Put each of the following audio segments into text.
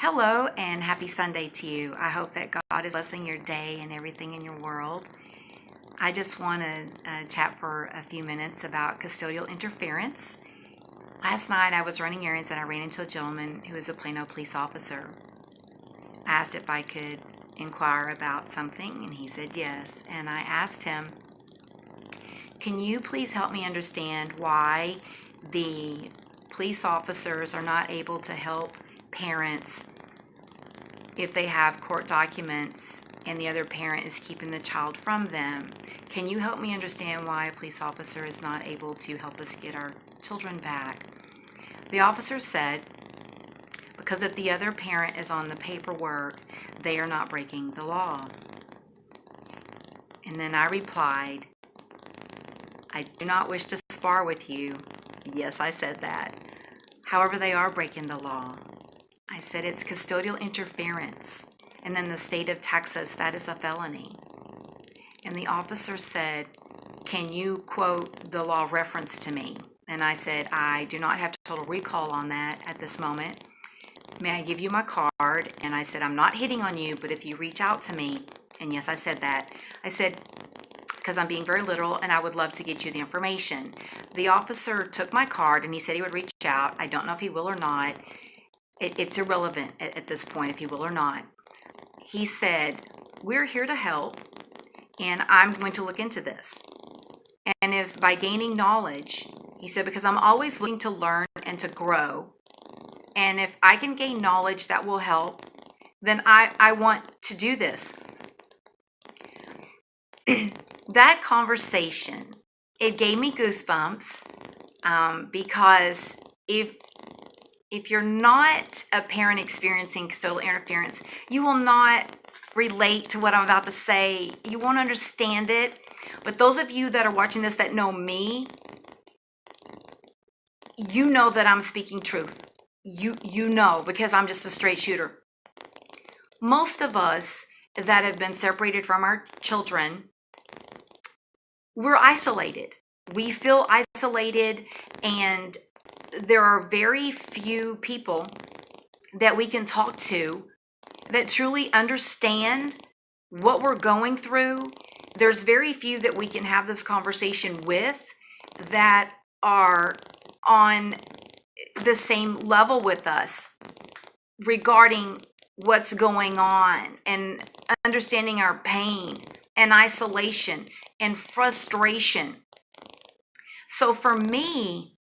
Hello and happy Sunday to you. I hope that God is blessing your day and everything in your world. I just want to chat for a few minutes about custodial interference. Last night I was running errands and I ran into a gentleman who is a Plano police officer. I asked if I could inquire about something and he said yes. And I asked him, can you please help me understand why the police officers are not able to help parents if they have court documents and the other parent is keeping the child from them? Can you help me understand why a police officer is not able to help us get our children back? The officer said, because if the other parent is on the paperwork, they are not breaking the law. And then I replied, I do not wish to spar with you. Yes, I said that. However, they are breaking the law. I said it's custodial interference. And in the state of Texas, that is a felony. And the officer said, can you quote the law reference to me? And I said, I do not have total recall on that at this moment. May I give you my card? And I said, I'm not hitting on you, but if you reach out to me, and yes, I said that. I said, because I'm being very literal and I would love to get you the information. The officer took my card and he said he would reach out. I don't know if he will or not. It's irrelevant at this point if he will or not. He said, we're here to help and I'm going to look into this. And if by gaining knowledge, he said, because I'm always looking to learn and to grow. And if I can gain knowledge that will help, then I want to do this. That conversation, it gave me goosebumps because if you're not a parent experiencing custodial interference, you will not relate to what I'm about to say. You won't understand it. But those of you that are watching this that know me, you know that I'm speaking truth. You know, because I'm just a straight shooter. Most of us that have been separated from our children, we're isolated. We feel isolated, and there are very few people that we can talk to that truly understand what we're going through. There's very few that we can have this conversation with that are on the same level with us regarding what's going on and understanding our pain and isolation and frustration. So for me,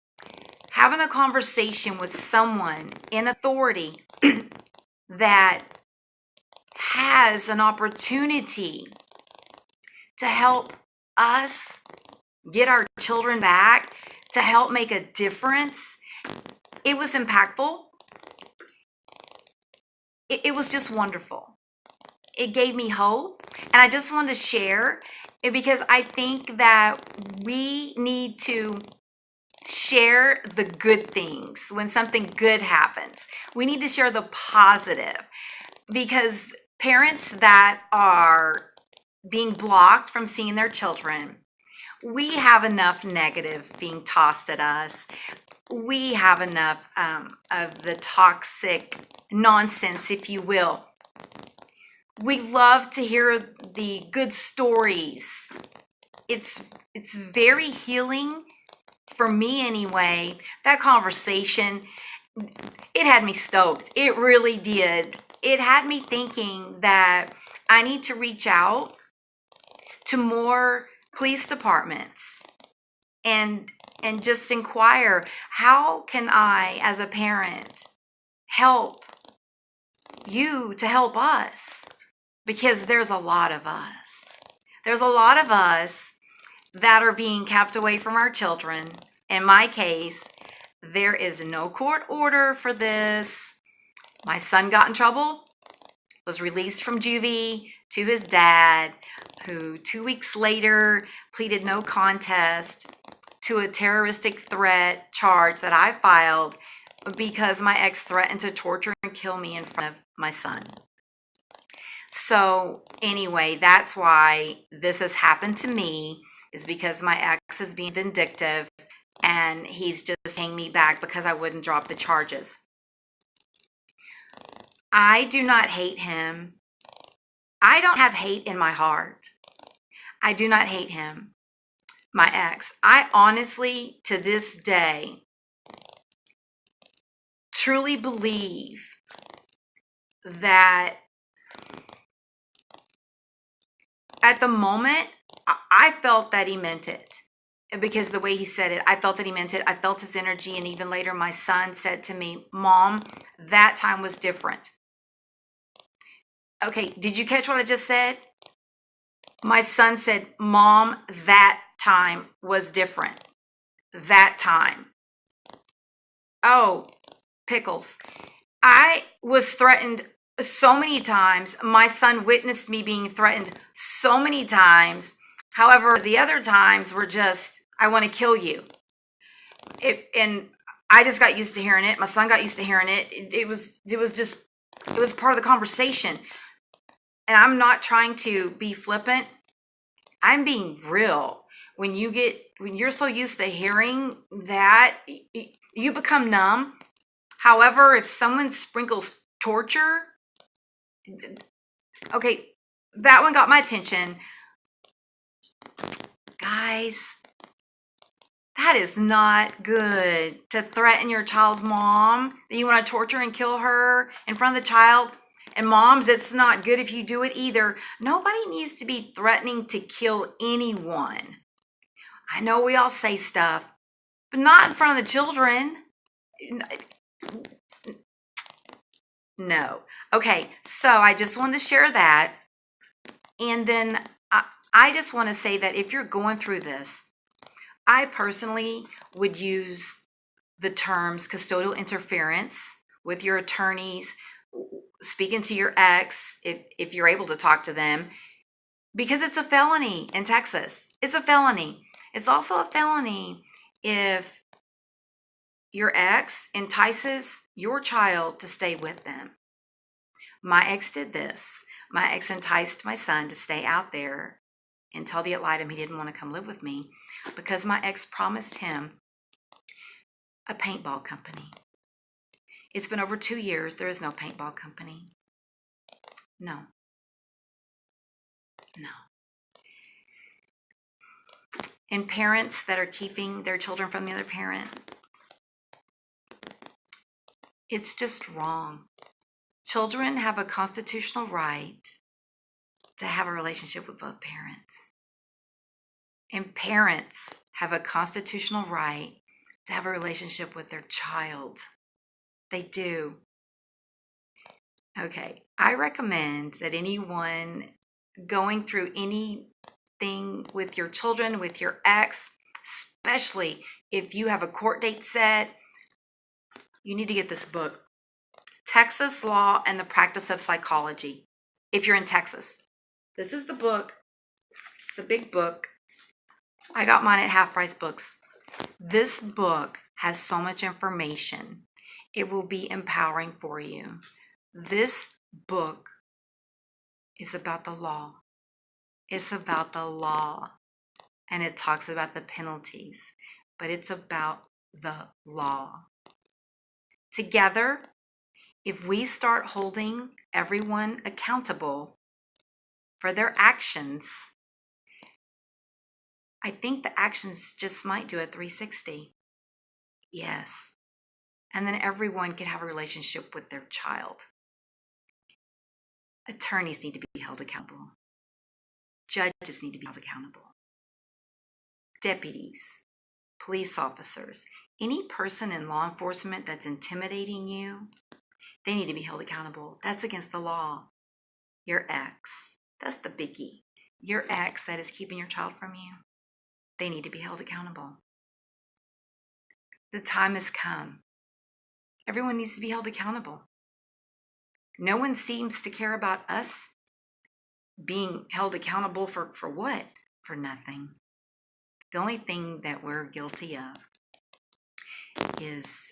having a conversation with someone in authority that has an opportunity to help us get our children back, to help make a difference, it was impactful. It was just wonderful. It gave me hope. And I just wanted to share it because I think that we need to share the good things when something good happens. We need to share the positive, because parents that are being blocked from seeing their children, we have enough negative being tossed at us. We have enough of the toxic nonsense, if you will. We love to hear the good stories. It's very healing for me anyway. That conversation, it had me stoked. It really did. It had me thinking that I need to reach out to more police departments and just inquire, how can I, as a parent, help you to help us? Because there's a lot of us. There's a lot of us that are being kept away from our children. In my case, there is no court order for this. My son got in trouble, was released from juvie to his dad, who 2 weeks later pleaded no contest to a terroristic threat charge that I filed because my ex threatened to torture and kill me in front of my son. So anyway, that's why this has happened to me, is because my ex is being vindictive and he's just paying me back because I wouldn't drop the charges. I do not hate him. I don't have hate in my heart. I do not hate him, my ex. I honestly, to this day, truly believe that at the moment, I felt that he meant it. Because the way he said it, I felt that he meant it. I felt his energy. And even later, my son said to me, Mom, that time was different. Okay, did you catch what I just said? My son said, Mom, that time was different. That time. Oh, pickles. I was threatened so many times. My son witnessed me being threatened so many times. However, the other times were just, I want to kill you. And I just got used to hearing it. My son got used to hearing it. It was part of the conversation. And I'm not trying to be flippant. I'm being real. When you're so used to hearing that, you become numb. However, if someone sprinkles torture, okay, that one got my attention. Guys, that is not good to threaten your child's mom that you want to torture and kill her in front of the child. And moms, it's not good if you do it either. Nobody needs to be threatening to kill anyone. I know we all say stuff, but not in front of the children. No. Okay, so I just wanted to share that. And then I just want to say that if you're going through this, I personally would use the terms custodial interference with your attorneys, speaking to your ex, if you're able to talk to them, because it's a felony in Texas. It's a felony. It's also a felony if your ex entices your child to stay with them. My ex did this. My ex enticed my son to stay out there until the light him he didn't want to come live with me because my ex promised him a paintball company. It's been over 2 years. There is no paintball company. No. And parents that are keeping their children from the other parent, it's just wrong. Children have a constitutional right to have a relationship with both parents. And parents have a constitutional right to have a relationship with their child. They do. Okay, I recommend that anyone going through anything with your children, with your ex, especially if you have a court date set, you need to get this book, Texas Law and the Practice of Psychology, if you're in Texas. This is the book. It's a big book. I got mine at Half Price Books. This book has so much information. It will be empowering for you. This book is about the law. It's about the law. And it talks about the penalties. But it's about the law. Together, if we start holding everyone accountable for their actions, I think the actions just might do a 360. Yes. And then everyone could have a relationship with their child. Attorneys need to be held accountable. Judges need to be held accountable. Deputies, police officers, any person in law enforcement that's intimidating you, they need to be held accountable. That's against the law. Your ex, that's the biggie. Your ex that is keeping your child from you, they need to be held accountable. The time has come. Everyone needs to be held accountable. No one seems to care about us being held accountable for what? For nothing. The only thing that we're guilty of is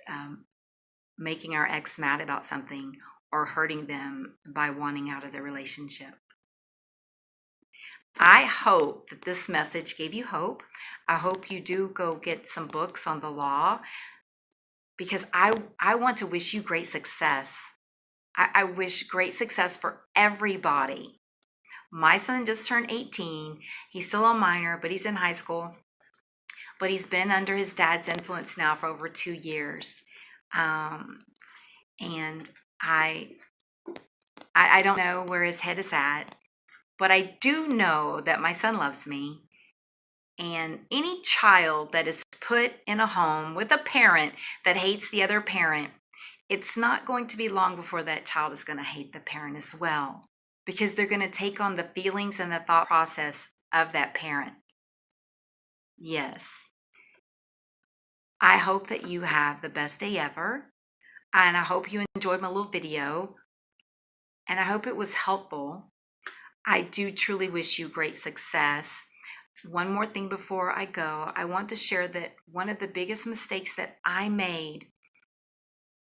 making our ex mad about something or hurting them by wanting out of the relationship. I hope that this message gave you hope. I hope you do go get some books on the law because I want to wish you great success. I wish great success for everybody. My son just turned 18. He's still a minor, but he's in high school. But he's been under his dad's influence now for over 2 years. And I don't know where his head is at, but I do know that my son loves me. And any child that is put in a home with a parent that hates the other parent, it's not going to be long before that child is going to hate the parent as well, because they're going to take on the feelings and the thought process of that parent. Yes. I hope that you have the best day ever. And I hope you enjoyed my little video. And I hope it was helpful. I do truly wish you great success. One more thing before I go, I want to share that one of the biggest mistakes that I made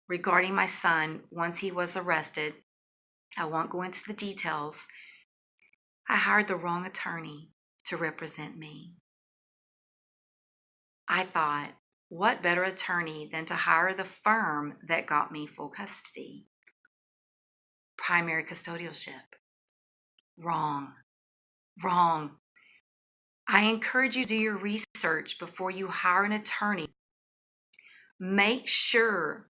regarding my son once he was arrested, I won't go into the details, I hired the wrong attorney to represent me. I thought, what better attorney than to hire the firm that got me full custody? Primary custodialship. Wrong. I encourage you to do your research before you hire an attorney. Make sure,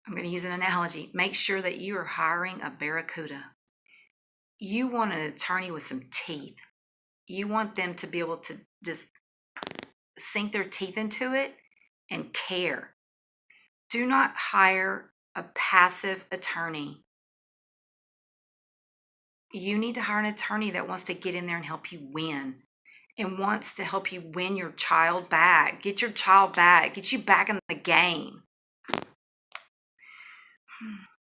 I'm going to use an analogy, make sure that you are hiring a barracuda. You want an attorney with some teeth. You want them to be able to just sink their teeth into it and care. Do not hire a passive attorney. You need to hire an attorney that wants to get in there and help you win, and wants to help you win your child back, get your child back, get you back in the game.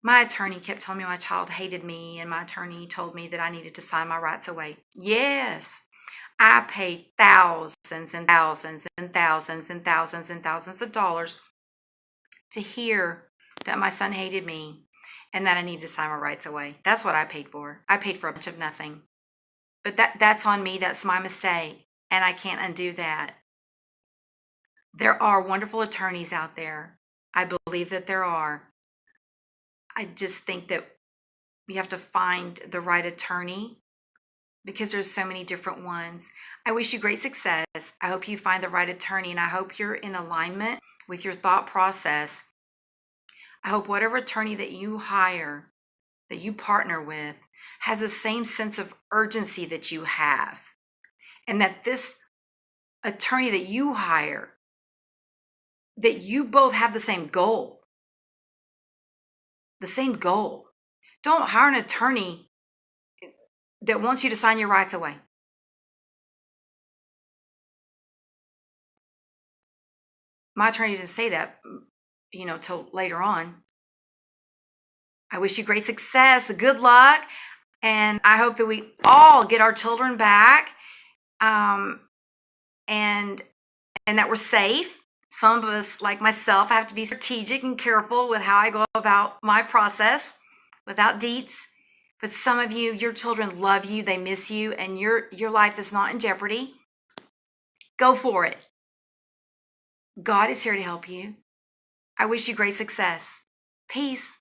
My attorney kept telling me my child hated me, and my attorney told me that I needed to sign my rights away. Yes, I paid thousands and thousands and thousands and thousands and thousands of dollars to hear that my son hated me and that I needed to sign my rights away. That's what I paid for. I paid for a bunch of nothing. But that's on me. That's my mistake. And I can't undo that. There are wonderful attorneys out there. I believe that there are. I just think that you have to find the right attorney, because there's so many different ones. I wish you great success. I hope you find the right attorney, and I hope you're in alignment with your thought process. I hope whatever attorney that you hire, that you partner with, has the same sense of urgency that you have, and that this attorney that you hire, that you both have the same goal. The same goal. Don't hire an attorney that wants you to sign your rights away. My attorney didn't say that, till later on. I wish you great success, good luck, and I hope that we all get our children back, and that we're safe. Some of us, like myself, have to be strategic and careful with how I go about my process without deets. But some of you, your children love you, they miss you, and your life is not in jeopardy. Go for it. God is here to help you. I wish you great success. Peace.